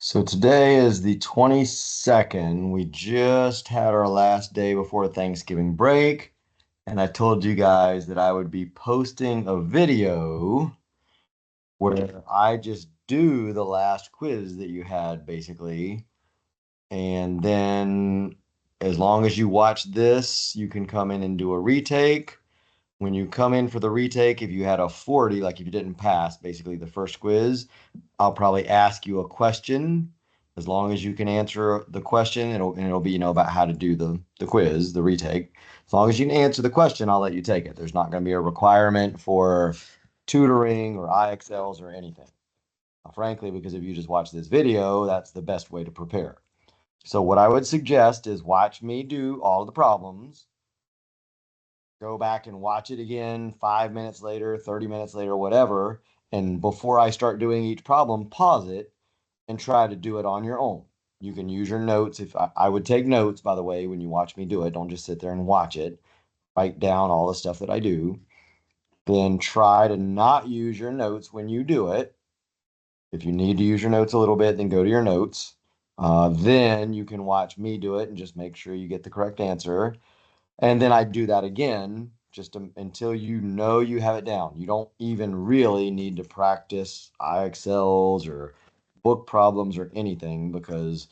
So today is the 22nd. We just had our last day before Thanksgiving break, and I told you guys that I would be posting a video where I just do the last quiz that you had basically. And then as long as you watch this, you can come in and do a retake. When you come in for the retake, if you had a 40, like if you didn't pass basically the first quiz, I'll probably ask you a question. As long as you can answer the question, it'll be, about how to do the quiz, the retake. As long as you can answer the question, I'll let you take it. There's not going to be a requirement for tutoring or IXLs or anything. Frankly, because if you just watch this video, that's the best way to prepare. So what I would suggest is watch me do all the problems, go back and watch it again 5 minutes later, 30 minutes later, whatever. And before I start doing each problem, pause it and try to do it on your own. You can use your notes. If I would take notes, by the way, when you watch me do it, don't just sit there and watch it. Write down all the stuff that I do. Then try to not use your notes when you do it. If you need to use your notes a little bit, then go to your notes. Then you can watch me do it and just make sure you get the correct answer. And then I do that again just until you know you have it down. You don't even really need to practice IXLs or book problems or anything because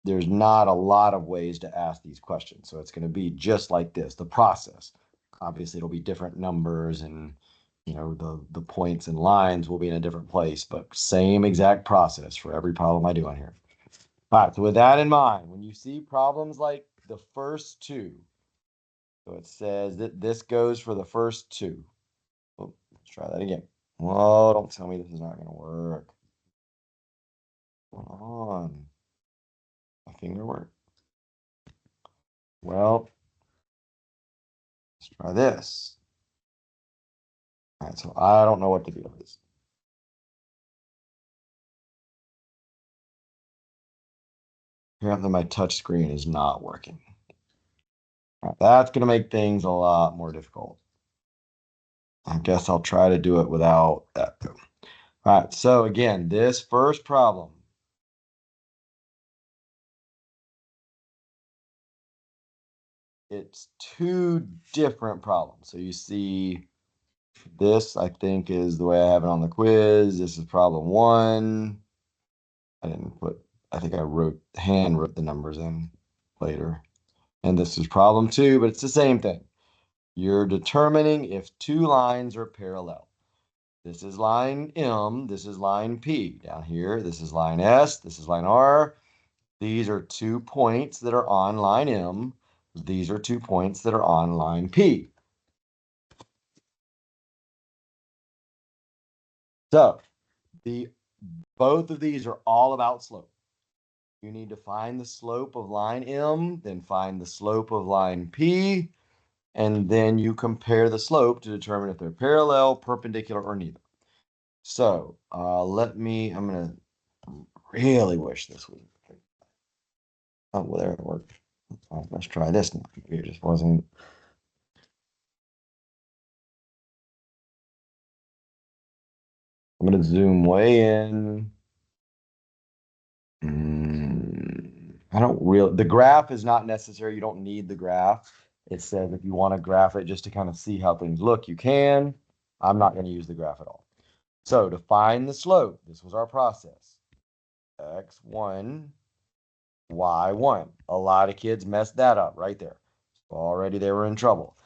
there's not a lot of ways to ask these questions. So it's going to be just like this, the process. Obviously, it'll be different numbers and the points and lines will be in a different place, but same exact process for every problem I do on here. All right, so with that in mind, when you see problems like the first two, so it says that this goes for the first two. Oh, let's try that again. Whoa, don't tell me this is not going to work. Come on. My finger work. Well, let's try this. All right, so I don't know what to do with this. Apparently my touch screen is not working. All right, that's going to make things a lot more difficult. I guess I'll try to do it without that. All right, so again, this first problem, it's two different problems. So you see this, I think, is the way I have it on the quiz. This is problem one. I didn't put, I think I wrote the numbers in later. And this is problem two, but it's the same thing. You're determining if two lines are parallel. This is line M, this is line P. Down here, this is line S, this is line R. These are 2 points that are on line M. These are 2 points that are on line P. So the both of these are all about slope. You need to find the slope of line M, then find the slope of line P, and then you compare the slope to determine if they're parallel, perpendicular, or neither. So I'm going to really wish this would. Oh, well, there it worked. Let's try this now. It just wasn't. I'm going to zoom way in. I don't really, the graph is not necessary. You don't need the graph. It says if you want to graph it just to kind of see how things look, you can. I'm not going to use the graph at all. So to find the slope, this was our process. X1, Y1. A lot of kids messed that up right there. Already they were in trouble.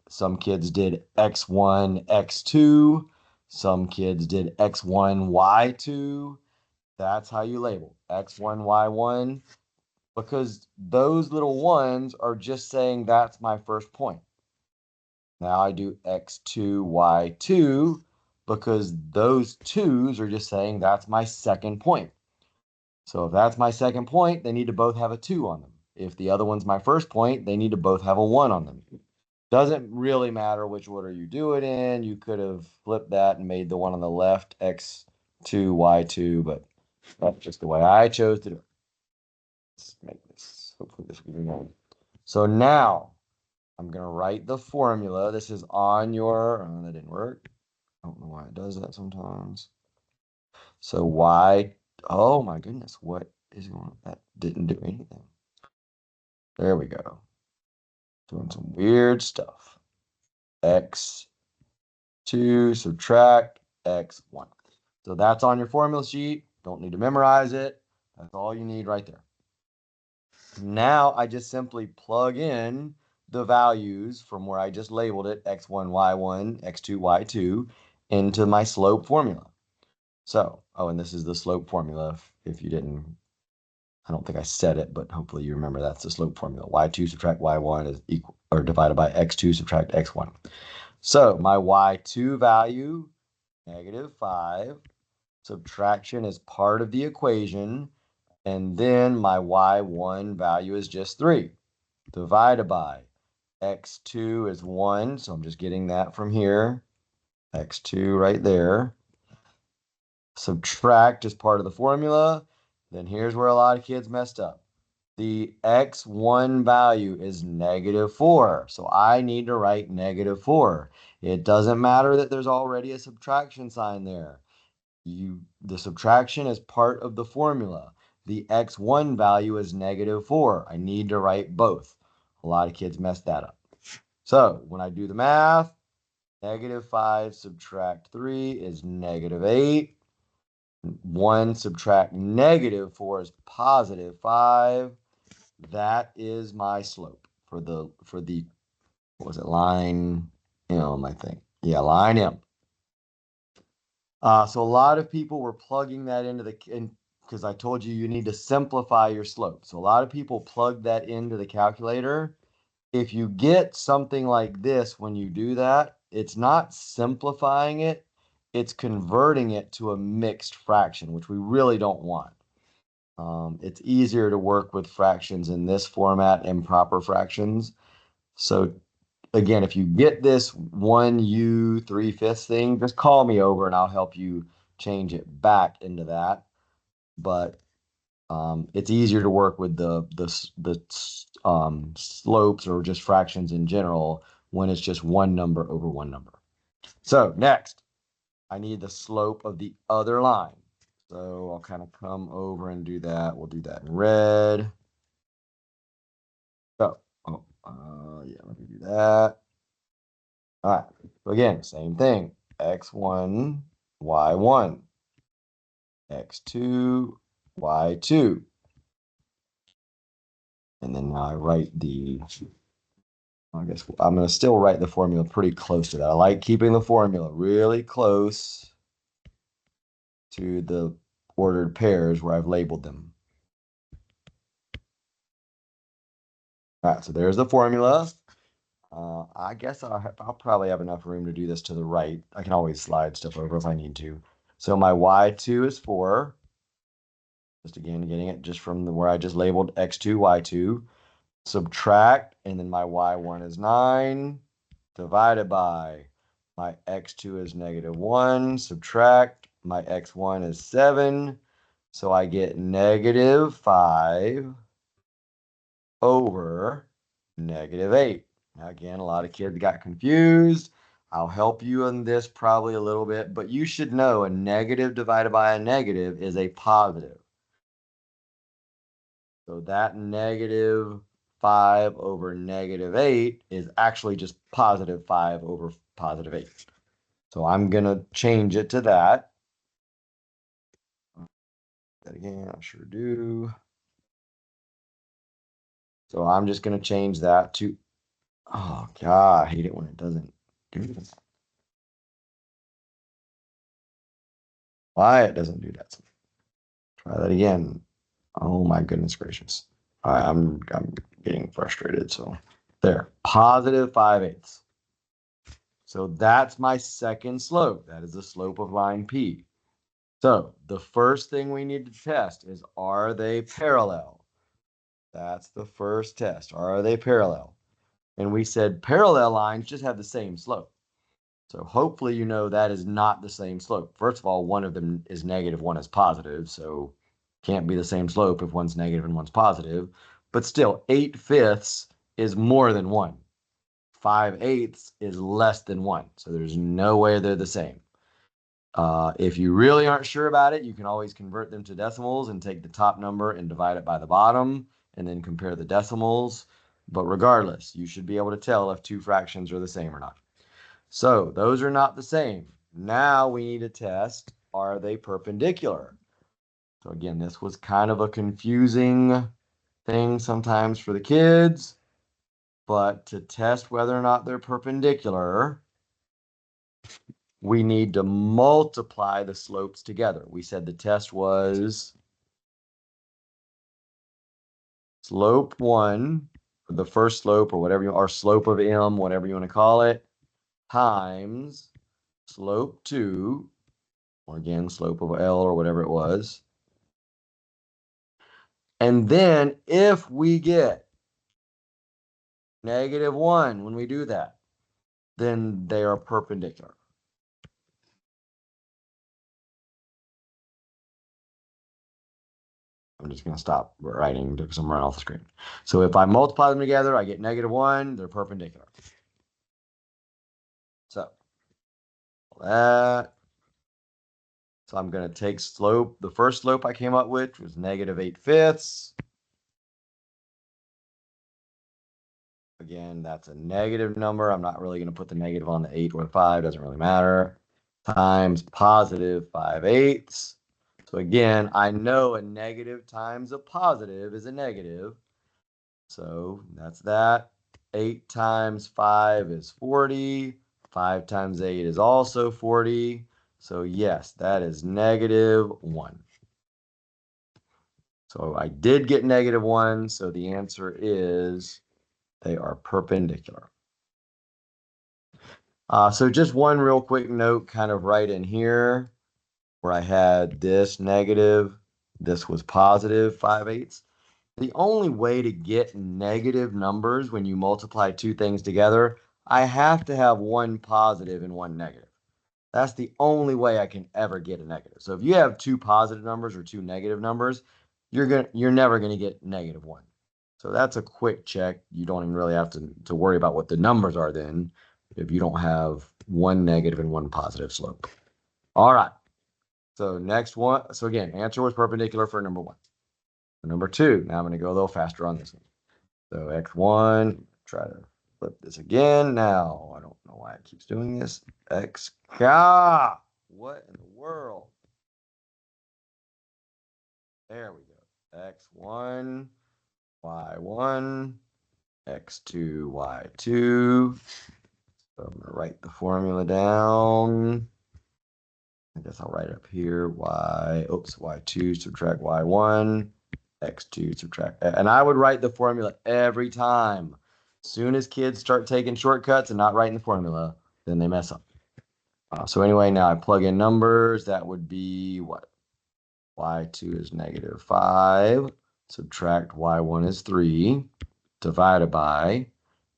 Some kids did X1, X2. Some kids did X1, Y2. That's how you label X1, Y1, because those little ones are just saying that's my first point. Now I do X2, Y2 because those twos are just saying that's my second point. So if that's my second point, they need to both have a 2 on them. If the other one's my first point, they need to both have a 1 on them. Doesn't really matter which order you do it in. You could have flipped that and made the one on the left X2, Y2, but that's just the way I chose to do it. Let's make this, hopefully this will be going. So now I'm going to write the formula. This is on your, that didn't work. I don't know why it does that sometimes. So Oh my goodness, what is going on? That didn't do anything. There we go. Doing some weird stuff. X2 subtract X1. So that's on your formula sheet. Don't need to memorize it. That's all you need right there. Now I just simply plug in the values from where I just labeled it, x1, y1, x2, y2, into my slope formula. So, oh, and this is the slope formula. If you didn't, I don't think I said it, but hopefully you remember that's the slope formula. Y2 subtract y1 is equal or divided by x2 subtract x1. So my y2 value, -5. Subtraction is part of the equation. And then my y1 value is just 3. Divided by x2 is 1. So I'm just getting that from here. X2 right there. Subtract is part of the formula. Then here's where a lot of kids messed up. The x1 value is -4. So I need to write -4. It doesn't matter that there's already a subtraction sign there. The subtraction is part of the formula. The x1 value is -4. I need to write both. A lot of kids mess that up. So when I do the math, -5 subtract 3 is -8. 1 subtract -4 is +5. That is my slope for the what was it, line M, I think. Yeah, line M. So a lot of people were plugging that into because I told you need to simplify your slope. So a lot of people plug that into the calculator. If you get something like this when you do that, it's not simplifying it, it's converting it to a mixed fraction, which we really don't want. It's easier to work with fractions in this format, improper fractions. So again, if you get this 1u 3/5 thing, just call me over and I'll help you change it back into that. But it's easier to work with the slopes or just fractions in general when it's just one number over one number. So next, I need the slope of the other line. So I'll kind of come over and do that. We'll do that in red. Yeah, let me do that. All right. So again, same thing. X1, Y1, X2, Y2. And then now I write I guess I'm going to still write the formula pretty close to that. I like keeping the formula really close to the ordered pairs where I've labeled them. All right, so there's the formula. I guess I'll probably have enough room to do this to the right. I can always slide stuff over if I need to. So my Y2 is 4. Just again, getting it just from where I just labeled X2, Y2. Subtract, and then my Y1 is 9. Divided by my X2 is -1. Subtract, my X1 is 7. So I get -5 over -8. Now, again, a lot of kids got confused. I'll help you on this probably a little bit, but you should know a negative divided by a negative is a positive. So that -5 over -8 is actually just +5 over +8. So I'm going to change it to that. That again, I sure do. So I'm just going to change that to, oh God, I hate it when it doesn't do that. Why it doesn't do that? Try that again. Oh my goodness gracious. I'm getting frustrated. So there, +5/8. So that's my second slope. That is the slope of line P. So the first thing we need to test is, are they parallel? That's the first test. Are they parallel? And we said parallel lines just have the same slope. So hopefully you know that is not the same slope. First of all, one of them is negative, one is positive. So can't be the same slope if one's negative and one's positive. But still, 8/5 is more than 1. 5/8 is less than 1. So there's no way they're the same. If you really aren't sure about it, you can always convert them to decimals and take the top number and divide it by the bottom and then compare the decimals. But regardless, you should be able to tell if two fractions are the same or not. So those are not the same. Now we need to test, are they perpendicular? So again, this was kind of a confusing thing sometimes for the kids, but to test whether or not they're perpendicular, we need to multiply the slopes together. We said the test was slope 1, the first slope or whatever or slope of M, whatever you want to call it, times slope 2, or again, slope of L or whatever it was. And then if we get -1 when we do that, then they are perpendicular. I'm just going to stop writing because I'm running off the screen. So if I multiply them together, I get -1. They're perpendicular. So that. So I'm going to take slope. The first slope I came up with was -8/5. Again, that's a negative number. I'm not really going to put the negative on the 8 or the 5. Doesn't really matter. Times +5/8. So again, I know a negative times a positive is a negative. So that's that. 8 times 5 is 40. 5 times 8 is also 40. So yes, that is -1. So I did get -1. So the answer is they are perpendicular. So just one real quick note kind of right in here where I had this negative, this was +5/8. The only way to get negative numbers when you multiply two things together, I have to have one positive and one negative. That's the only way I can ever get a negative. So if you have two positive numbers or two negative numbers, you're never gonna get -1. So that's a quick check. You don't even really have to worry about what the numbers are then if you don't have one negative and one positive slope. All right. So next one. So again, answer was perpendicular for number 1. For number 2, now I'm going to go a little faster on this one. So x1, try to flip this again. Now, I don't know why it keeps doing this. What in the world? There we go. X1, Y1, X2, Y2. So I'm going to write the formula down. I guess I'll write it up here. Y2 subtract Y1, X2 subtract. And I would write the formula every time. As soon as kids start taking shortcuts and not writing the formula, then they mess up. So anyway, now I plug in numbers. That would be what? Y2 is -5. Subtract Y1 is 3. Divided by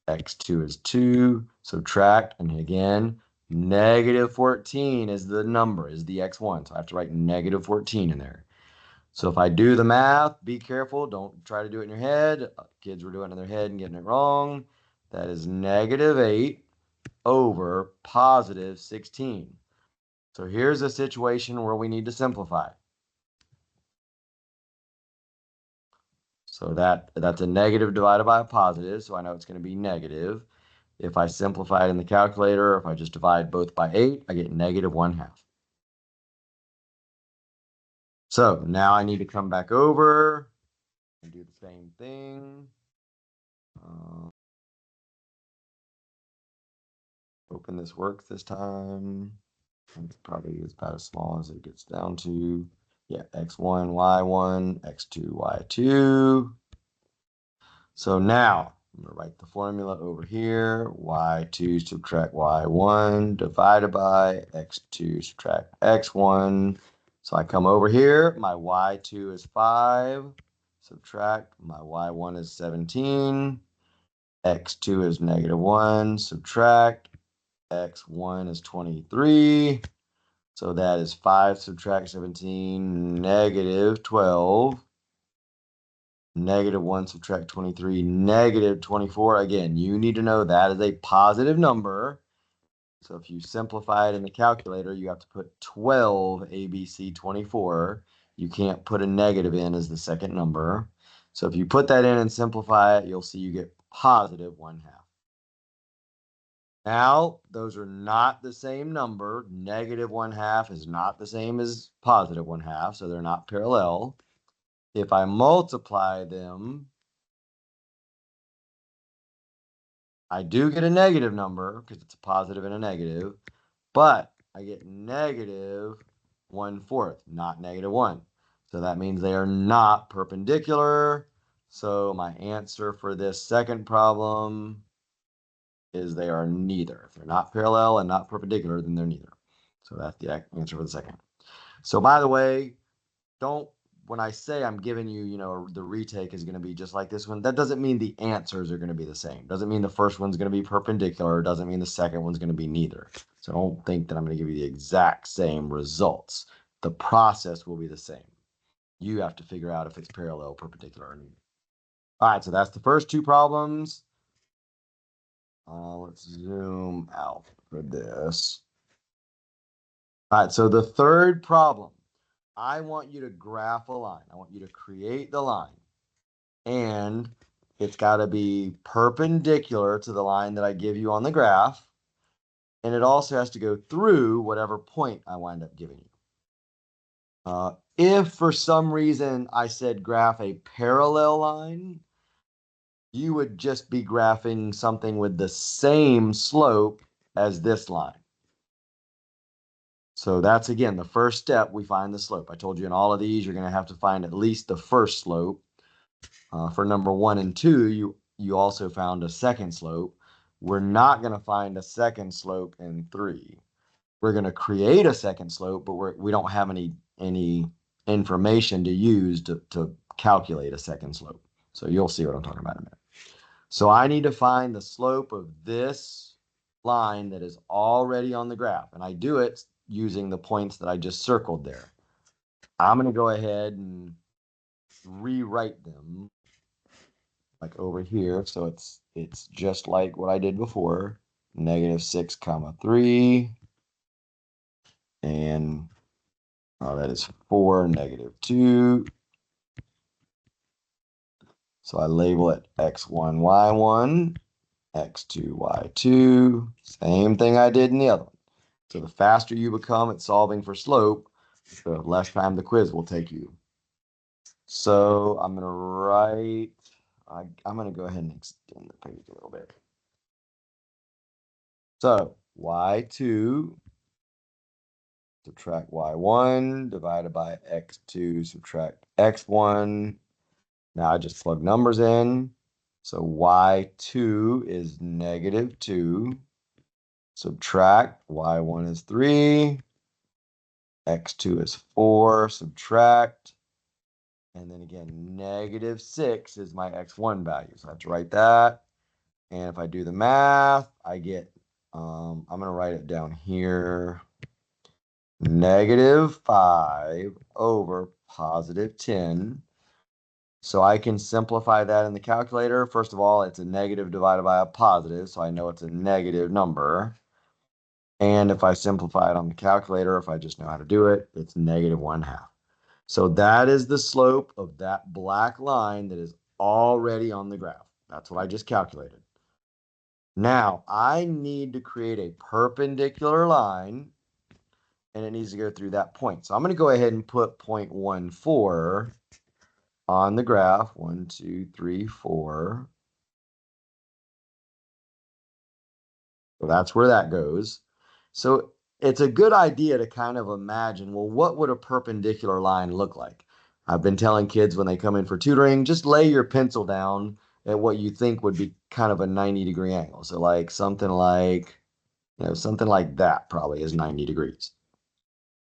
x2 is 2. Subtract, and again, -14 is the number, is the x1. So I have to write -14 in there. So if I do the math, be careful. Don't try to do it in your head. Kids were doing it in their head and getting it wrong. That is -8 over +16. So here's a situation where we need to simplify. So that's a negative divided by a positive. So I know it's going to be negative. If I simplify it in the calculator, if I just divide both by 8, I get -1/2. So now I need to come back over and do the same thing. Hoping this works this time. It's probably about as small as it gets down to. Yeah, x1, y1, x2, y2. So now I'm going to write the formula over here. Y2 subtract y1 divided by x2 subtract x1. So I come over here. My y2 is 5. Subtract. My y1 is 17. x2 is -1. Subtract. x1 is 23. So that is 5 subtract 17, -12. -1 subtract 23, -24. Again, you need to know that is a positive number. So if you simplify it in the calculator, you have to put 12 ABC 24. You can't put a negative in as the second number. So if you put that in and simplify it, you'll see you get positive 1/2. Now, those are not the same number. Negative 1/2 is not the same as positive 1/2, so they're not parallel. If I multiply them, I do get a negative number because it's a positive and a negative, but I get negative 1/4, not -1. So that means they are not perpendicular. So my answer for this second problem is they are neither. If they're not parallel and not perpendicular, then they're neither. So that's the answer for the second. So by the way, don't, when I say I'm giving you, the retake is going to be just like this one, that doesn't mean the answers are going to be the same. Doesn't mean the first one's going to be perpendicular. Doesn't mean the second one's going to be neither. So don't think that I'm going to give you the exact same results. The process will be the same. You have to figure out if it's parallel, perpendicular, or neither. All right, so that's the first two problems. Let's zoom out for this. All right, so the third problem, I want you to graph a line. I want you to create the line. And it's got to be perpendicular to the line that I give you on the graph. And it also has to go through whatever point I wind up giving you. If for some reason I said graph a parallel line, you would just be graphing something with the same slope as this line. So that's, again, the first step. We find the slope. I told you in all of these, you're going to have to find at least the first slope. For number 1 and 2, you also found a second slope. We're not going to find a second slope in 3. We're going to create a second slope, but we don't have any information to use to calculate a second slope. So you'll see what I'm talking about in a minute. So I need to find the slope of this line that is already on the graph. And I do it using the points that I just circled there. I'm going to go ahead and rewrite them like over here. So it's just like what I did before. -6, 3. And that is 4, -2. So I label it x1, y1, x2, y2. Same thing I did in the other one. So the faster you become at solving for slope, the less time the quiz will take you. So I'm going to write, I'm going to go ahead and extend the page a little bit. So y2 subtract y1 divided by x2 subtract x1. Now I just plug numbers in. So y2 is -2. Subtract, y1 is 3. X2 is 4. Subtract. And then again, -6 is my x1 value. So I have to write that. And if I do the math, I get, I'm going to write it down here. -5 over +10. So I can simplify that in the calculator. First of all, it's a negative divided by a positive, so I know it's a negative number. And if I simplify it on the calculator, if I just know how to do it, it's -1/2. So that is the slope of that black line that is already on the graph. That's what I just calculated. Now, I need to create a perpendicular line, and it needs to go through that point. So I'm going to go ahead and put 0.14 on the graph. 1, 2, 3, 4. So that's where that goes. So it's a good idea to kind of imagine, well, what would a perpendicular line look like? I've been telling kids when they come in for tutoring, just lay your pencil down at what you think would be kind of a 90-degree angle. So like something like, something like that probably is 90 degrees.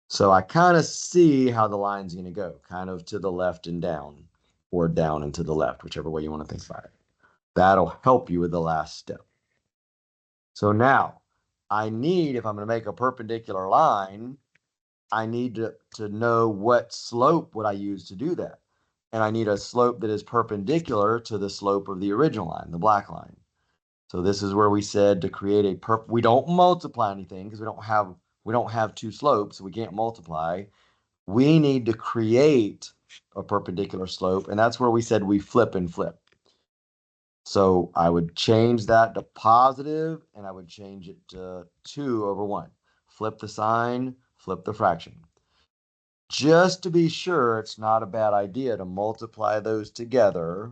So I kind of see how the line's going to go, kind of to the left and down, or down and to the left, whichever way you want to think about it. That'll help you with the last step. So now I need, if I'm going to make a perpendicular line, I need to know what slope would I use to do that. And I need a slope that is perpendicular to the slope of the original line, the black line. So this is where we said to create a we don't multiply anything because we don't have two slopes, so we can't multiply. We need to create a perpendicular slope, and that's where we said we flip and flip. So I would change that to positive, and I would change it to 2 over 1. Flip the sign, flip the fraction. Just to be sure, it's not a bad idea to multiply those together.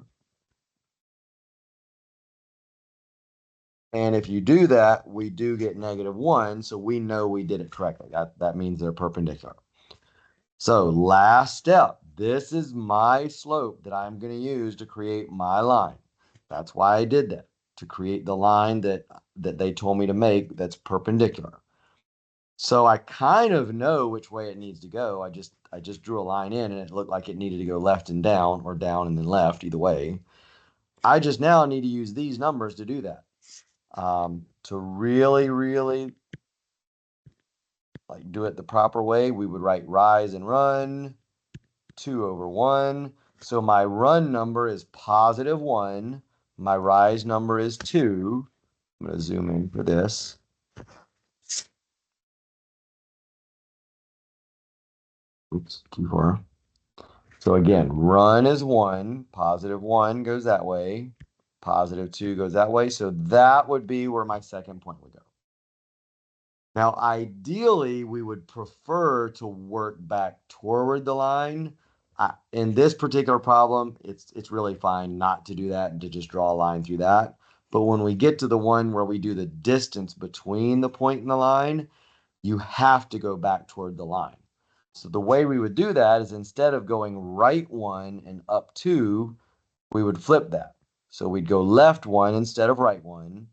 And if you do that, we do get -1, so we know we did it correctly. That means they're perpendicular. So last step, this is my slope that I'm going to use to create my line. That's why I did that, to create the line that they told me to make that's perpendicular. So I kind of know which way it needs to go. I just drew a line in and it looked like it needed to go left and down, or down and then left, either way. I just now need to use these numbers to do that. To really, really like do it the proper way, we would write rise and run 2 over 1. So my run number is +1. My rise number is 2. I'm going to zoom in for this. Oops, Q4. So again, run is 1. +1 goes that way. +2 goes that way. So that would be where my second point would go. Now, ideally, we would prefer to work back toward the line. In this particular problem, it's really fine not to do that and to just draw a line through that. But when we get to the one where we do the distance between the point and the line, you have to go back toward the line. So the way we would do that is instead of going right 1 and up 2, we would flip that. So we'd go left 1 instead of right 1,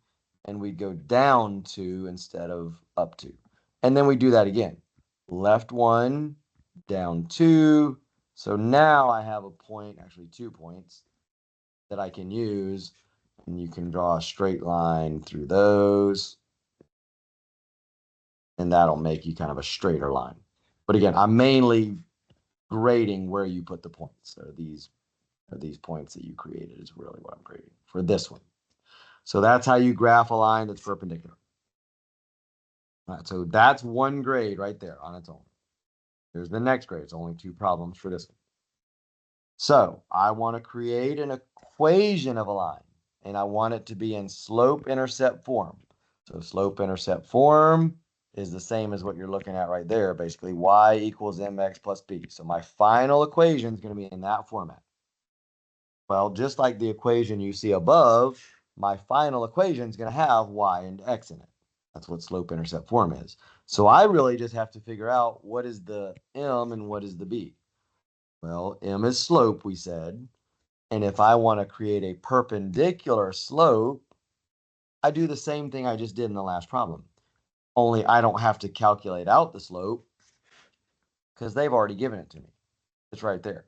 and we'd go down 2 instead of up 2. And then we do that again. Left 1, down 2. So now I have a point, actually 2 points, that I can use, and you can draw a straight line through those, and that'll make you kind of a straighter line. But again, I'm mainly grading where you put the points. So these points that you created is really what I'm grading for this one. So that's how you graph a line that's perpendicular. All right, so that's one grade right there on its own. Here's the next grade. It's only 2 problems for this one. So I want to create an equation of a line, and I want it to be in slope-intercept form. So slope-intercept form is the same as what you're looking at right there, basically y equals mx plus b. So my final equation is going to be in that format. Well, just like the equation you see above, my final equation is going to have y and x in it. That's what slope-intercept form is. So I really just have to figure out what is the m and what is the b. Well, m is slope, we said. And if I want to create a perpendicular slope, I do the same thing I just did in the last problem. Only I don't have to calculate out the slope because they've already given it to me. It's right there.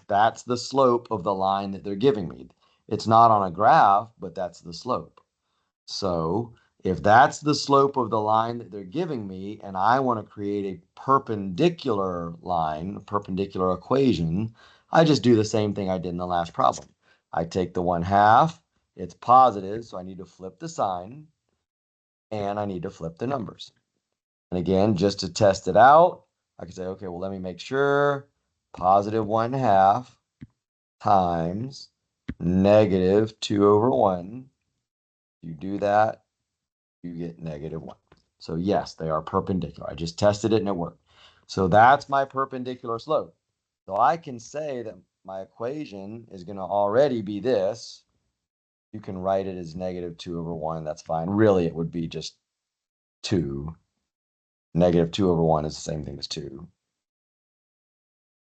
That's the slope of the line that they're giving me. It's not on a graph, but that's the slope. So if that's the slope of the line that they're giving me, and I want to create a perpendicular line, a perpendicular equation, I just do the same thing I did in the last problem. I take the 1/2, it's positive, so I need to flip the sign, and I need to flip the numbers. And again, just to test it out, I can say, okay, well, let me make sure +1/2 times -2 over 1. You do that, you get -1. So yes, they are perpendicular. I just tested it and it worked. So that's my perpendicular slope. So I can say that my equation is going to already be this. You can write it as -2 over 1. That's fine. Really, it would be just 2. -2 over 1 is the same thing as 2.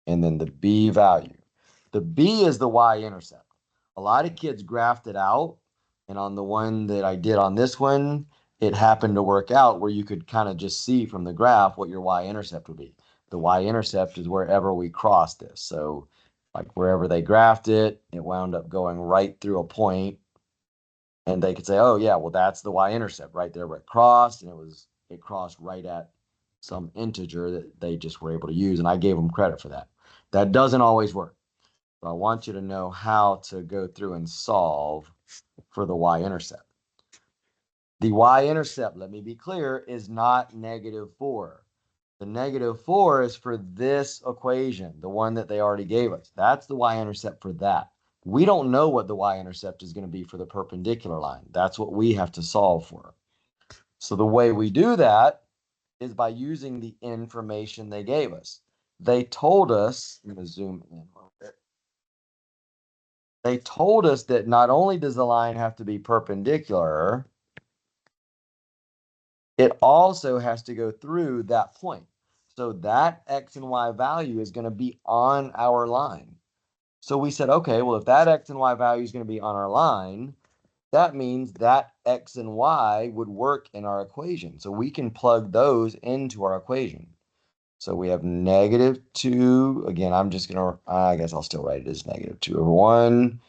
And then the b value. The b is the y-intercept. A lot of kids graphed it out, and on the one that I did on this one, it happened to work out where you could kind of just see from the graph what your y-intercept would be. The y-intercept is wherever we cross this. So like wherever they graphed it, it wound up going right through a point, and they could say, oh yeah, well that's the y-intercept right there where it crossed, and it crossed right at some integer that they just were able to use, and I gave them credit for that. That doesn't always work. So I want you to know how to go through and solve for the y-intercept. The y-intercept, let me be clear, is not -4. The -4 is for this equation, the one that they already gave us. That's the y-intercept for that. We don't know what the y-intercept is going to be for the perpendicular line. That's what we have to solve for. So the way we do that is by using the information they gave us. They told us, I'm going to zoom in a little bit. They told us that not only does the line have to be perpendicular, it also has to go through that point. So that X and Y value is going to be on our line. So we said, okay, well, if that X and Y value is going to be on our line, that means that X and Y would work in our equation. So we can plug those into our equation. So we have -2. Again, I'm just going to, I guess I'll still write it as -2/1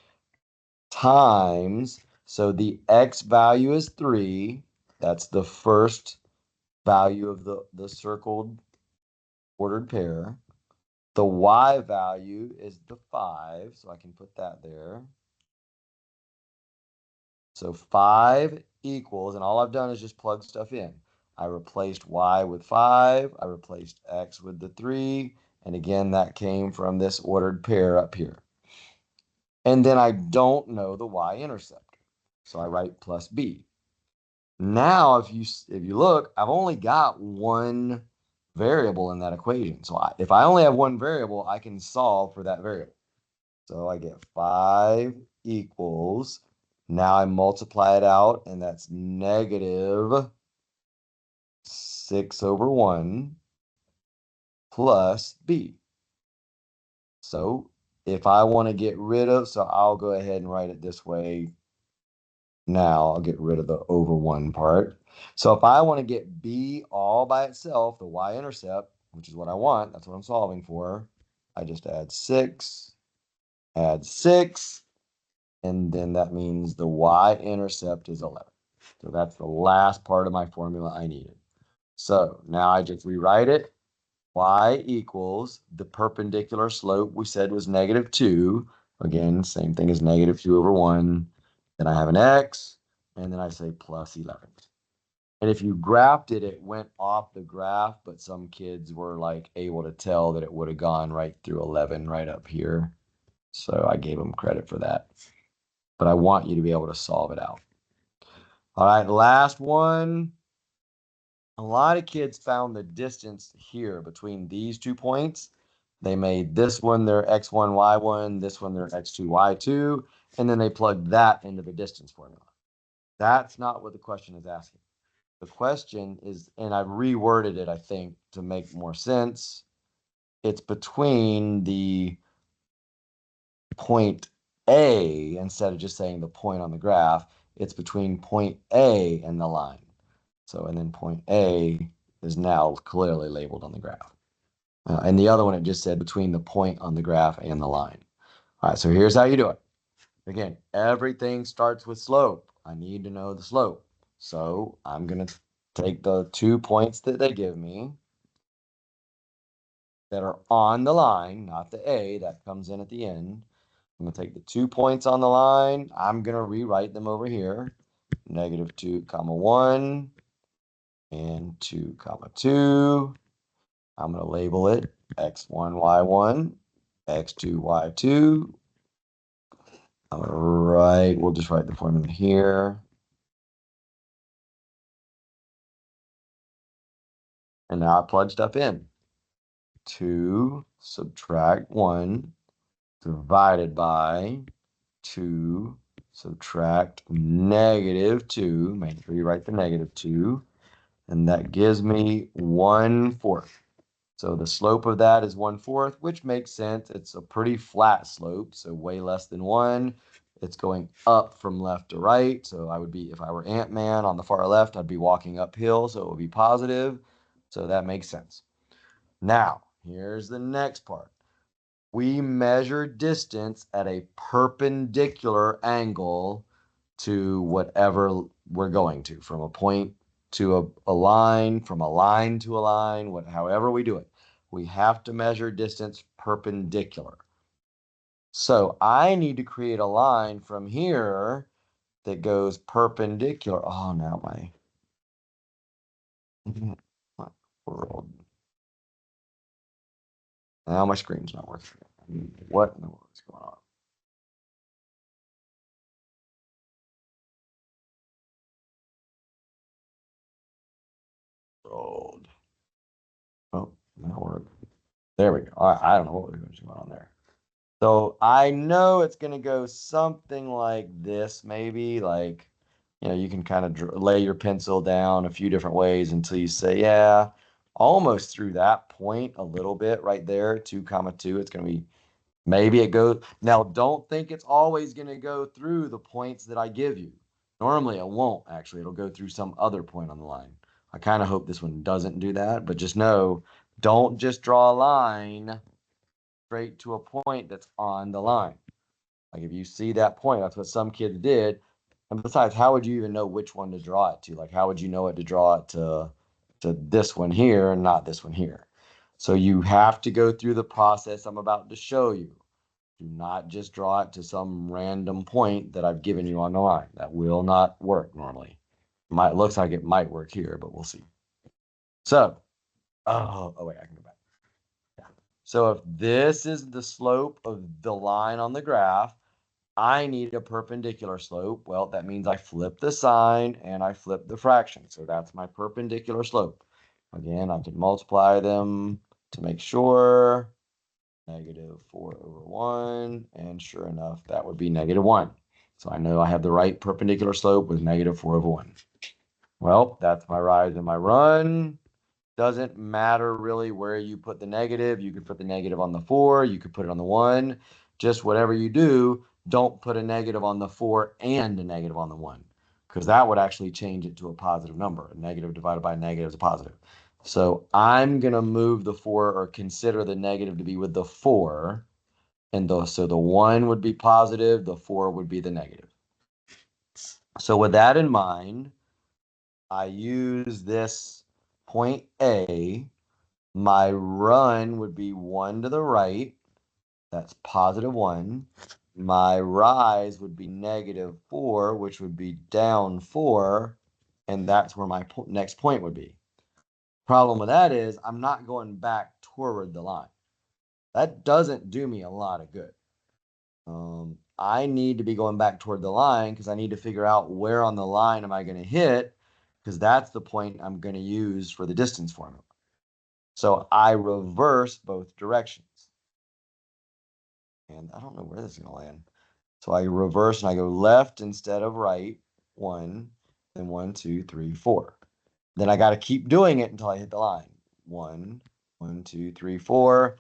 times. So the X value is 3. That's the first value of the circled ordered pair. The Y value is the 5. So I can put that there. So 5 equals, and all I've done is just plug stuff in. I replaced Y with 5. I replaced X with the 3. And again, that came from this ordered pair up here. And then I don't know the y-intercept. So I write plus b. Now, if you look, I've only got one variable in that equation. So if I only have one variable, I can solve for that variable. So I get 5 equals, now I multiply it out, and that's -6/1 plus b. So if I want to get rid of, so I'll go ahead and write it this way. Now I'll get rid of the over 1 part. So if I want to get b all by itself, the y-intercept, which is what I want, that's what I'm solving for, I just add 6, and then that means the y-intercept is 11. So that's the last part of my formula I needed. So now I just rewrite it. Y equals the perpendicular slope we said was -2. Again, same thing as -2/1. Then I have an x, and then I say plus 11. And if you graphed it, it went off the graph, but some kids were like able to tell that it would have gone right through 11 right up here. So I gave them credit for that. But I want you to be able to solve it out. All right, last one. A lot of kids found the distance here between these 2 points. They made this one their x1, y1, this one their x2, y2, and then they plugged that into the distance formula. That's not what the question is asking. The question is, and I've reworded it, I think, to make more sense. It's between the point A, instead of just saying the point on the graph, it's between point A and the line. So, and then point A is now clearly labeled on the graph. And the other one, it just said between the point on the graph and the line. All right, so here's how you do it. Again, everything starts with slope. I need to know the slope. So I'm going to take the 2 points that they give me that are on the line, not the A that comes in at the end. I'm going to take the 2 points on the line. I'm going to rewrite them over here. -2, 1 and 2, 2. I'm going to label it x1, y1, x2, y2. I'm going to write, we'll just write the formula here. And now I plug stuff in. 2 subtract 1 divided by 2 subtract -2. Make sure you write the -2. And that gives me 1/4. So the slope of that is 1/4, which makes sense. It's a pretty flat slope, so way less than 1. It's going up from left to right. So I would be, if I were Ant-Man on the far left, I'd be walking uphill, so it would be positive. So that makes sense. Now, here's the next part. We measure distance at a perpendicular angle to whatever we're going to, from a point to a line, from a line to a line, however we do it. We have to measure distance perpendicular. So I need to create a line from here that goes perpendicular. Oh, now my world. Now my screen's not working. What in the world is going on? World. Oh, now we're there we go. I don't know what was going on there. So I know it's going to go something like this, maybe like, you can kind of lay your pencil down a few different ways until you say, yeah, almost through that point a little bit right there, 2 comma 2. It's going to be, maybe it goes. Now, don't think it's always going to go through the points that I give you. Normally, it won't actually. It'll go through some other point on the line. I kind of hope this one doesn't do that, but just know, don't just draw a line straight to a point that's on the line. Like if you see that point, that's what some kids did. And besides, how would you even know which one to draw it to? Like, how would you know it to draw it to this one here and not this one here? So you have to go through the process I'm about to show you. Do not just draw it to some random point that I've given you on the line. That will not work normally. Looks like it might work here, but we'll see. So, oh wait, I can go back. Yeah. So if this is the slope of the line on the graph, I need a perpendicular slope. Well, that means I flip the sign and I flip the fraction. So that's my perpendicular slope. Again, I can multiply them to make sure. -4/1. And sure enough, that would be -1. So I know I have the right perpendicular slope with -4/1. Well, that's my rise and my run. Doesn't matter really where you put the negative. You could put the negative on the 4. You could put it on the 1. Just whatever you do, don't put a negative on the 4 and a negative on the 1, because that would actually change it to a positive number. A negative divided by a negative is a positive. So I'm going to move the 4, or consider the negative to be with the 4. And so the 1 would be positive. The 4 would be the negative. So with that in mind, I use this point A. My run would be 1 to the right. That's +1. My rise would be -4, which would be down 4. And that's where my next point would be. Problem with that is I'm not going back toward the line. That doesn't do me a lot of good. I need to be going back toward the line because I need to figure out where on the line am I going to hit, because that's the point I'm going to use for the distance formula. So I reverse both directions. And I don't know where this is going to land. So I reverse and I go left instead of right. 1, then 1, 2, 3, 4. Then I got to keep doing it until I hit the line. 1, 1, 2, 3, 4.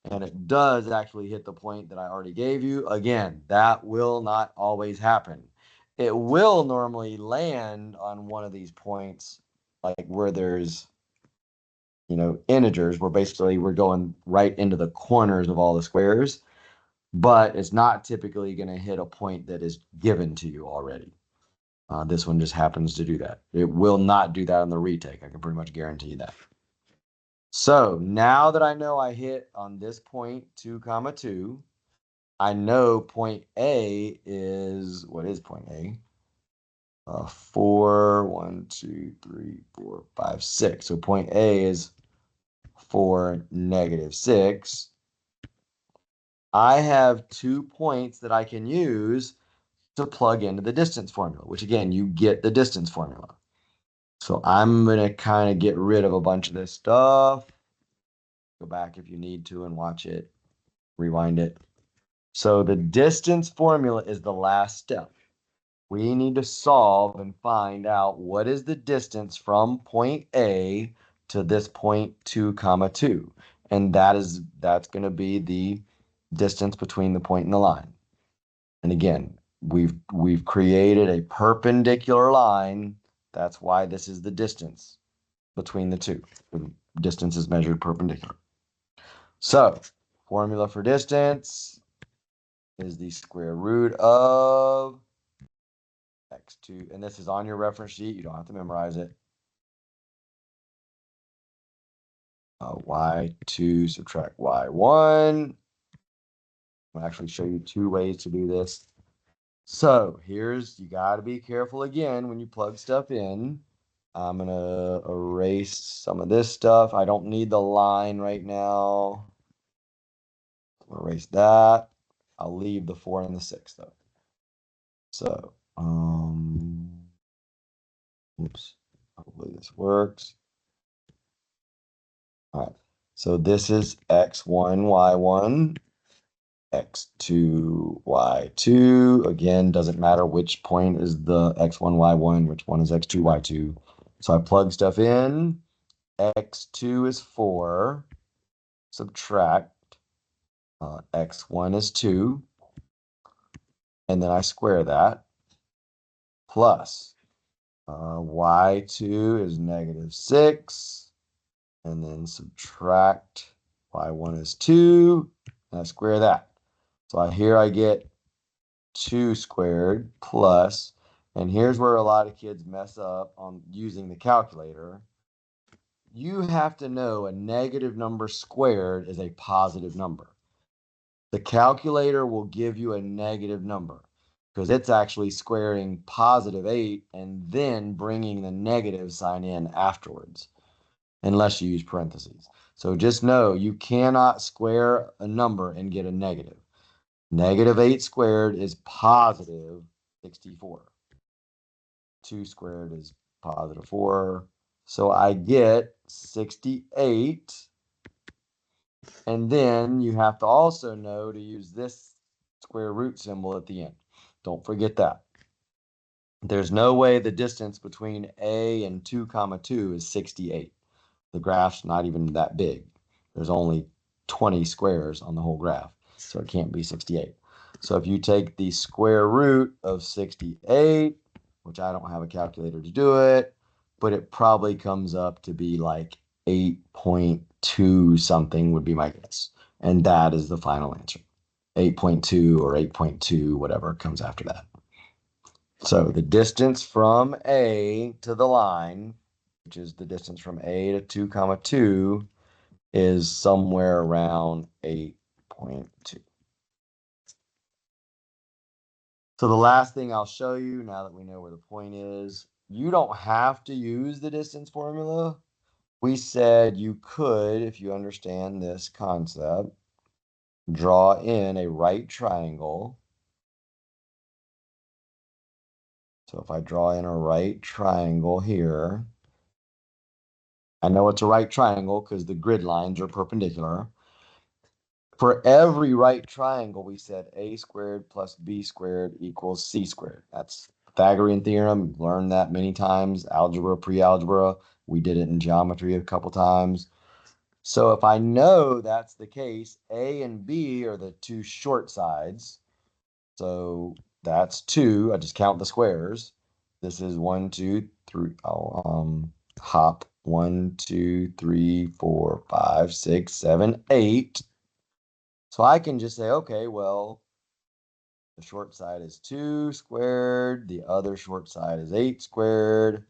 And it does actually hit the point that I already gave you. Again, that will not always happen. It will normally land on one of these points, like where there's, integers, where basically we're going right into the corners of all the squares, but it's not typically going to hit a point that is given to you already. This one just happens to do that. It will not do that on the retake. I can pretty much guarantee you that. So now that I know I hit on this point 2, 2, I know point A is, what is point A? 4, 1, 2, 3, 4, 5, 6. So point A is 4, -6. I have 2 points that I can use to plug into the distance formula, which again, you get the distance formula. So I'm going to kind of get rid of a bunch of this stuff. Go back if you need to and watch it, rewind it. So the distance formula is the last step. We need to solve and find out what is the distance from point A to this point 2, 2. And that's going to be the distance between the point and the line. And again, we've created a perpendicular line. That's why this is the distance between the two. The distance is measured perpendicular. So, formula for distance is the square root of x2, and this is on your reference sheet. You don't have to memorize it. Y2 subtract y1. I'll actually show you 2 ways to do this. So you got to be careful again when you plug stuff in. I'm going to erase some of this stuff. I don't need the line right now. Erase that. I'll leave the 4 and the 6 though. So, oops, hopefully this works. All right. So this is x1, y1, x2, y2. Again, doesn't matter which point is the x1, y1, which one is x2, y2. So I plug stuff in. X2 is 4. Subtract. X1 is 2. And then I square that. Plus y2 is -6. And then subtract y1 is 2. And I square that. So here I get 2 squared plus, and here's where a lot of kids mess up on using the calculator. You have to know a negative number squared is a positive number. The calculator will give you a negative number because it's actually squaring +8 and then bringing the negative sign in afterwards, unless you use parentheses. So just know you cannot square a number and get a negative. -8 squared is +64. 2 squared is +4. So I get 68. And then you have to also know to use this square root symbol at the end. Don't forget that. There's no way the distance between A and 2 comma 2 is 68. The graph's not even that big. There's only 20 squares on the whole graph, so it can't be 68. So if you take the square root of 68, which I don't have a calculator to do it, but it probably comes up to be like 8.2 something would be my guess. And that is the final answer. 8.2 or 8.2, whatever comes after that. So the distance from A to the line, which is the distance from A to 2 comma 2, is somewhere around 8.2. So the last thing I'll show you now that we know where the point is, you don't have to use the distance formula. We said you could, if you understand this concept, draw in a right triangle. So if I draw in a right triangle here, I know it's a right triangle because the grid lines are perpendicular. For every right triangle, we said a squared plus b squared equals c squared. That's Pythagorean theorem. Learned that many times. Algebra, pre-algebra. We did it in geometry a couple times. So if I know that's the case, a and b are the two short sides. So that's 2. I just count the squares. This is 1, 2, 3. I'll hop 1, 2, 3, 4, 5, 6, 7, 8. So I can just say, okay, well, the short side is 2 squared. The other short side is 8 squared.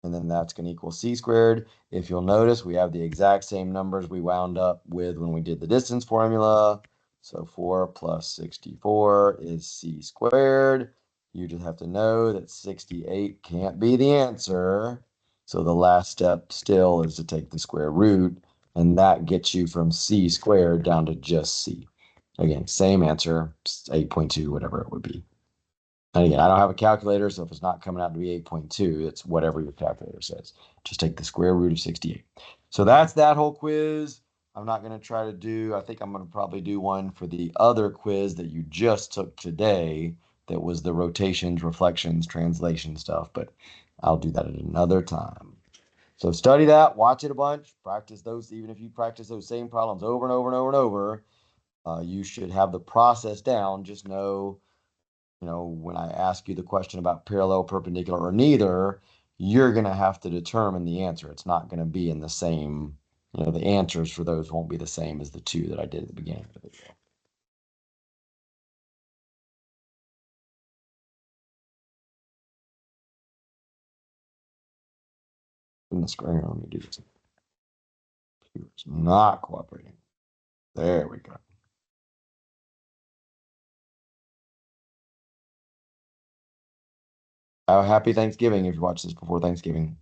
And then that's going to equal c squared. If you'll notice, we have the exact same numbers we wound up with when we did the distance formula. So 4 plus 64 is c squared. You just have to know that 68 can't be the answer. So the last step still is to take the square root, and that gets you from c squared down to just c. Again, same answer, 8.2, whatever it would be. And again, I don't have a calculator, so if it's not coming out to be 8.2, it's whatever your calculator says. Just take the square root of 68. So that's that whole quiz. I'm not going to try to do, I think I'm going to probably do one for the other quiz that you just took today that was the rotations, reflections, translation stuff, but I'll do that at another time. So study that, watch it a bunch, practice those. Even if you practice those same problems over and over and over and over, you should have the process down. Just know, when I ask you the question about parallel, perpendicular, or neither, you're going to have to determine the answer. It's not going to be in the same, the answers for those won't be the same as the two that I did at the beginning of the video. In the screen, let me do this. It's not cooperating. There we go. Happy Thanksgiving if you watch this before Thanksgiving.